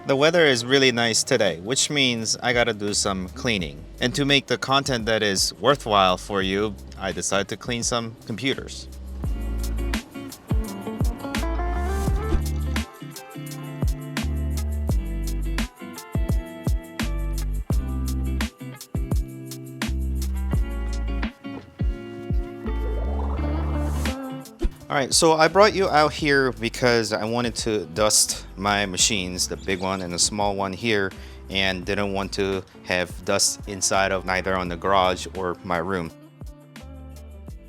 The weather is really nice today, which means I gotta do some cleaning. And to make the content that is worthwhile for you, I decided to clean some computers. All right, so I brought you out here because I wanted to dust my machines, the big one and the small one here, and didn't want to have dust inside of neither on the garage or my room.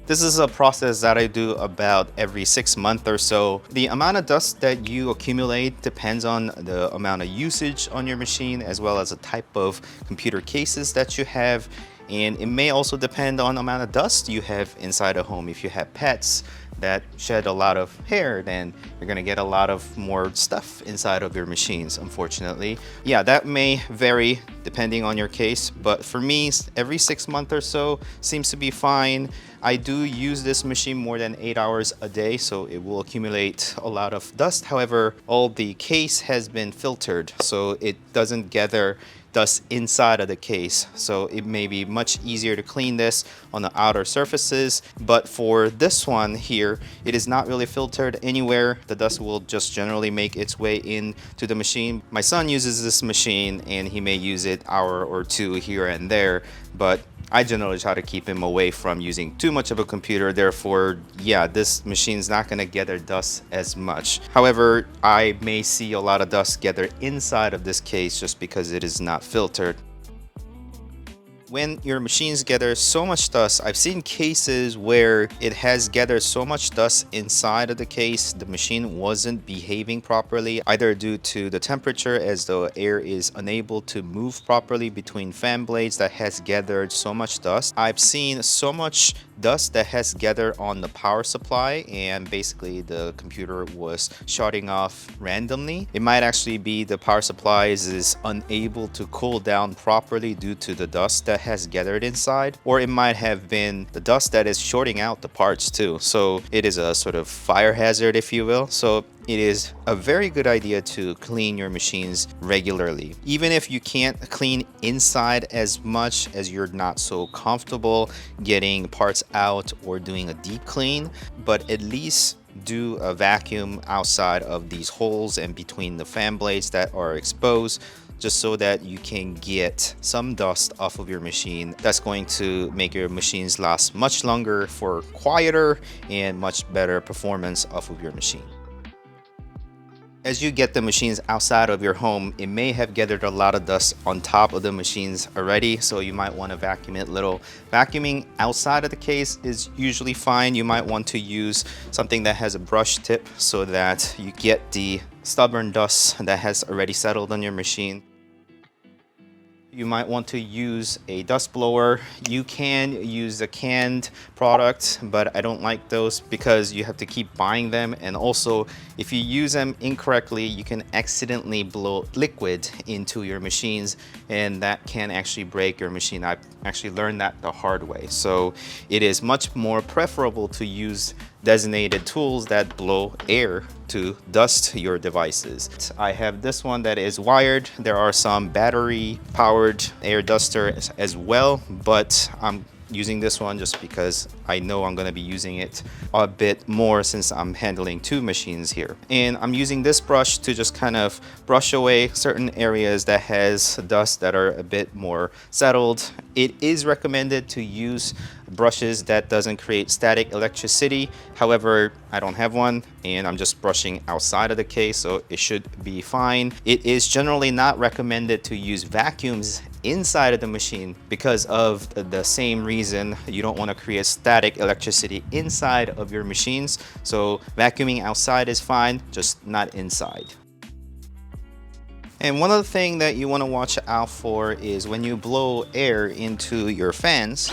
This is a process that I do about every 6 months or so. The amount of dust that you accumulate depends on the amount of usage on your machine, as well as the type of computer cases that you have. And it may also depend on the amount of dust you have inside a home. If you have pets that shed a lot of hair, then you're gonna get a lot of more stuff inside of your machines, unfortunately. Yeah, that may vary depending on your case, but for me, every 6 months or so seems to be fine. I do use this machine more than 8 hours a day, so it will accumulate a lot of dust. However, all the case has been filtered, so it doesn't gather dust inside of the case, so it may be much easier to clean this on the outer surfaces. But for this one here, it is not really filtered anywhere. The dust will just generally make its way into the machine. My son uses this machine and he may use it hour or two here and there, but I generally try to keep him away from using too much of a computer. Therefore, yeah, this machine's not gonna gather dust as much. However, I may see a lot of dust gather inside of this case just because it is not filtered. When your machines gather so much dust, I've seen cases where it has gathered so much dust inside of the case, the machine wasn't behaving properly, either due to the temperature, as the air is unable to move properly between fan blades, that has gathered so much dust. I've seen so much dust that has gathered on the power supply, and basically the computer was shutting off randomly. It might actually be the power supply is unable to cool down properly due to the dust that has gathered inside, or it might have been the dust that is shorting out the parts too. So it is a sort of fire hazard, if you will. So it is a very good idea to clean your machines regularly. Even if you can't clean inside as much, as you're not so comfortable getting parts out or doing a deep clean, but at least do a vacuum outside of these holes and between the fan blades that are exposed, just so that you can get some dust off of your machine. That's going to make your machines last much longer for quieter and much better performance off of your machine. As you get the machines outside of your home, it may have gathered a lot of dust on top of the machines already, so you might want to vacuum it a little. Vacuuming outside of the case is usually fine. You might want to use something that has a brush tip so that you get the stubborn dust that has already settled on your machine. You might want to use a dust blower. You can use a canned product, but I don't like those because you have to keep buying them. And also, if you use them incorrectly, you can accidentally blow liquid into your machines, and that can actually break your machine. I've actually learned that the hard way. So it is much more preferable to use designated tools that blow air to dust your devices. I have this one that is wired. There are some battery powered air dusters as well, but I'm using this one just because I know I'm going to be using it a bit more since I'm handling two machines here. And I'm using this brush to just kind of brush away certain areas that has dust that are a bit more settled. It is recommended to use brushes that doesn't create static electricity. However, I don't have one and I'm just brushing outside of the case, so it should be fine. It is generally not recommended to use vacuums inside of the machine because of the same reason. You don't want to create static electricity inside of your machines. So vacuuming outside is fine, just not inside. And one other thing that you want to watch out for is when you blow air into your fans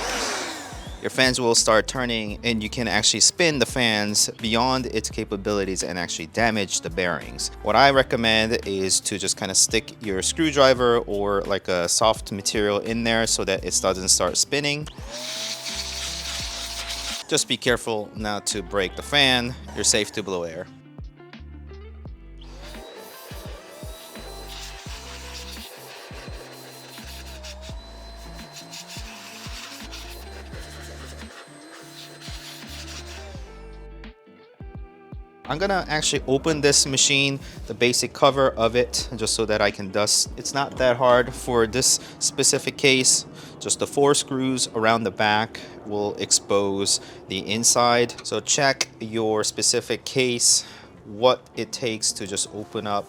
will start turning and you can actually spin the fans beyond its capabilities and actually damage the bearings. What I recommend is to just kind of stick your screwdriver or like a soft material in there so that it doesn't start spinning. Just be careful not to break the fan. You're safe to blow air. I'm gonna actually open this machine, the basic cover of it, just so that I can dust. It's not that hard for this specific case. Just the 4 screws around the back will expose the inside. So check your specific case, what it takes to just open up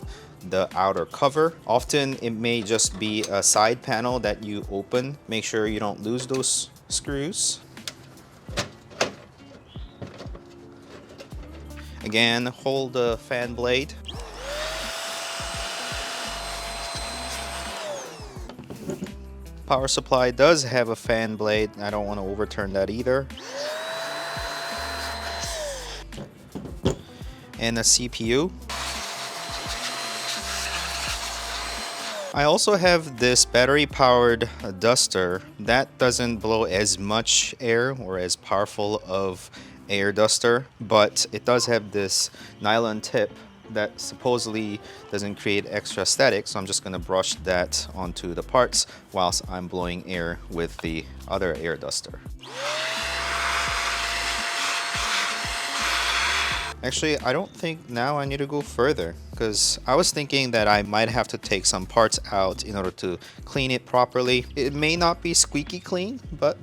the outer cover. Often it may just be a side panel that you open. Make sure you don't lose those screws. Again, hold the fan blade. Power supply does have a fan blade. I don't want to overturn that either. And a CPU. I also have this battery powered duster that doesn't blow as much air or as powerful of air duster, but it does have this nylon tip that supposedly doesn't create extra static, so I'm just going to brush that onto the parts whilst I'm blowing air with the other air duster. Actually, I don't think now I need to go further, because I was thinking that I might have to take some parts out in order to clean it properly. It may not be squeaky clean, but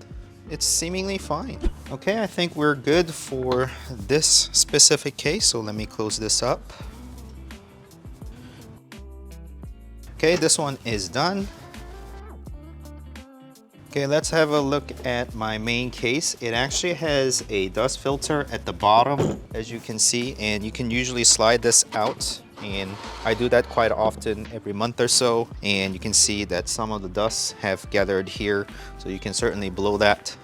it's seemingly fine. Okay, I think we're good for this specific case, so let me close this up. Okay, this one is done. Okay, let's have a look at my main case. It actually has a dust filter at the bottom, as you can see, and you can usually slide this out, and I do that quite often, every month or so, and you can see that some of the dust have gathered here, so you can certainly blow that.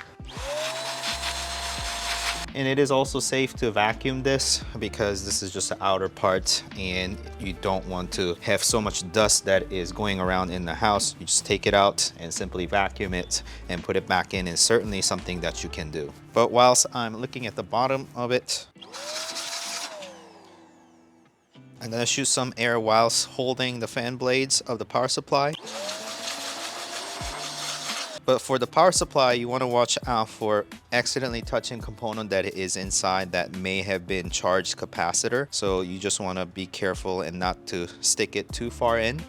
And it is also safe to vacuum this, because this is just the outer part and you don't want to have so much dust that is going around in the house. You just take it out and simply vacuum it and put it back in. Is certainly something that you can do. But whilst I'm looking at the bottom of it, I'm gonna shoot some air whilst holding the fan blades of the power supply. But for the power supply, you want to watch out for accidentally touching component that is inside that may have been charged capacitor. So you just want to be careful and not to stick it too far in.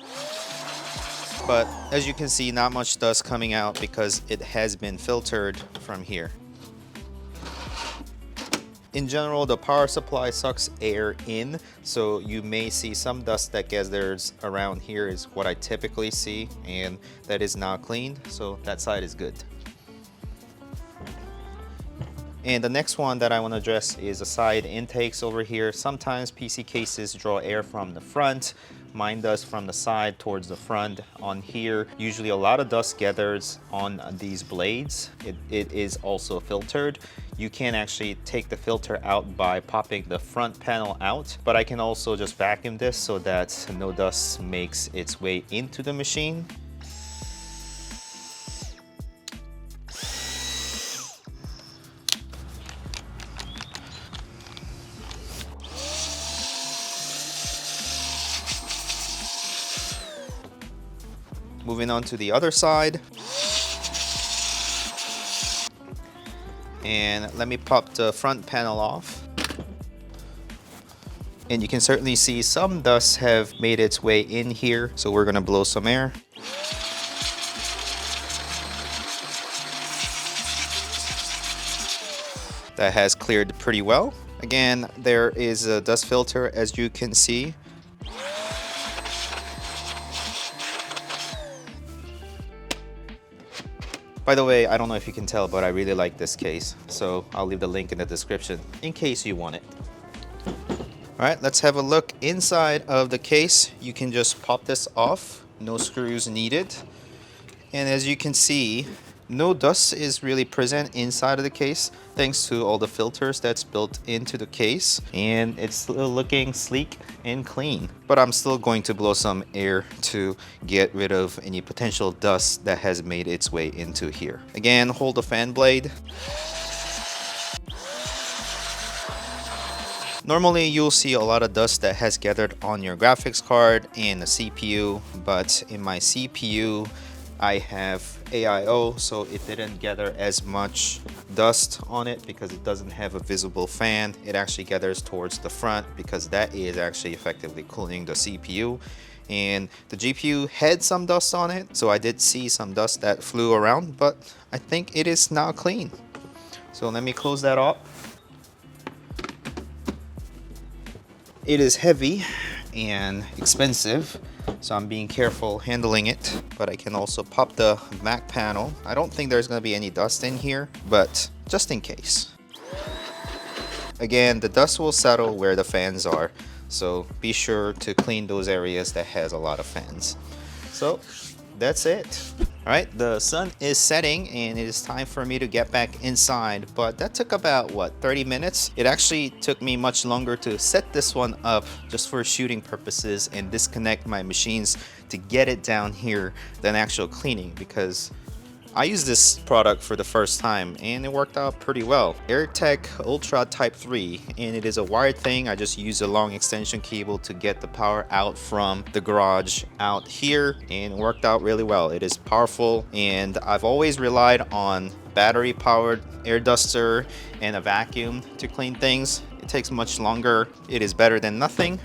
But as you can see, not much dust coming out because it has been filtered from here. In general, the power supply sucks air in, so you may see some dust that gathers around here is what I typically see, and that is not cleaned, so that side is good. And the next one that I want to address is the side intakes over here. Sometimes PC cases draw air from the front. Mine does from the side towards the front. On here, usually a lot of dust gathers on these blades. It is also filtered. You can actually take the filter out by popping the front panel out, but I can also just vacuum this so that no dust makes its way into the machine. Moving on to the other side. And let me pop the front panel off. And you can certainly see some dust have made its way in here, so we're gonna blow some air. That has cleared pretty well. Again, there is a dust filter, as you can see. By the way, I don't know if you can tell, but I really like this case, so I'll leave the link in the description in case you want it. All right, let's have a look inside of the case. You can just pop this off, no screws needed. And as you can see, no dust is really present inside of the case thanks to all the filters that's built into the case, and it's still looking sleek and clean. But I'm still going to blow some air to get rid of any potential dust that has made its way into here. Again, hold the fan blade. Normally you'll see a lot of dust that has gathered on your graphics card and the CPU, but in my CPU I have AIO, so it didn't gather as much dust on it because it doesn't have a visible fan. It actually gathers towards the front because that is actually effectively cooling the CPU. And the GPU had some dust on it, so I did see some dust that flew around, but I think it is now clean. So let me close that up. It is heavy and expensive, so I'm being careful handling it, but I can also pop the back panel. I don't think there's going to be any dust in here, but just in case. Again, the dust will settle where the fans are, so be sure to clean those areas that has a lot of fans. So that's it. All right, the sun is setting and it is time for me to get back inside, but that took about, what, 30 minutes? It actually took me much longer to set this one up just for shooting purposes and disconnect my machines to get it down here than actual cleaning, because I used this product for the first time and it worked out pretty well. AirTec Ultra Type 3, and it is a wired thing. I just used a long extension cable to get the power out from the garage out here, and it worked out really well. It is powerful, and I've always relied on battery powered air duster and a vacuum to clean things. It takes much longer. It is better than nothing,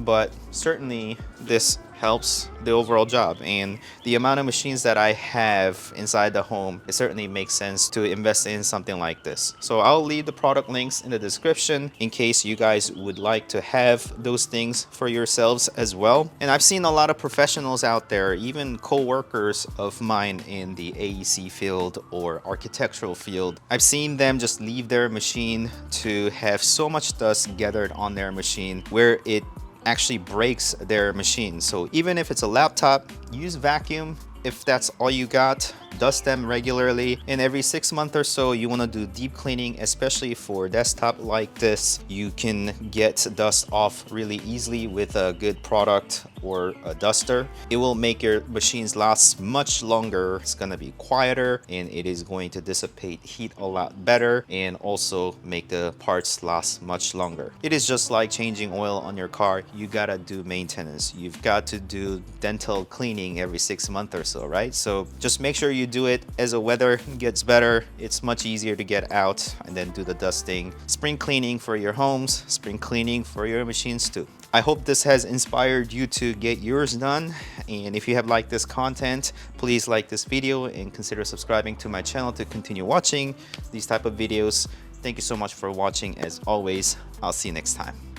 but certainly this helps the overall job, and the amount of machines that I have inside the home, it certainly makes sense to invest in something like this. So I'll leave the product links in the description in case you guys would like to have those things for yourselves as well. And I've seen a lot of professionals out there, even co-workers of mine in the AEC field or architectural field. I've seen them just leave their machine to have so much dust gathered on their machine where it actually breaks their machine. So even if it's a laptop, use vacuum. If that's all you got, dust them regularly, and every 6 months or so you want to do deep cleaning, especially for desktop like this. You can get dust off really easily with a good product or a duster. It will make your machines last much longer. It's going to be quieter, and it is going to dissipate heat a lot better and also make the parts last much longer. It is just like changing oil on your car. You gotta do maintenance. You've got to do dental cleaning every 6 months or so, right? So just make sure you do it as the weather gets better. It's much easier to get out and then do the dusting. Spring cleaning for your homes, spring cleaning for your machines too. I hope this has inspired you to get yours done, and if you have liked this content, please like this video and consider subscribing to my channel to continue watching these type of videos. Thank you so much for watching. As always, I'll see you next time.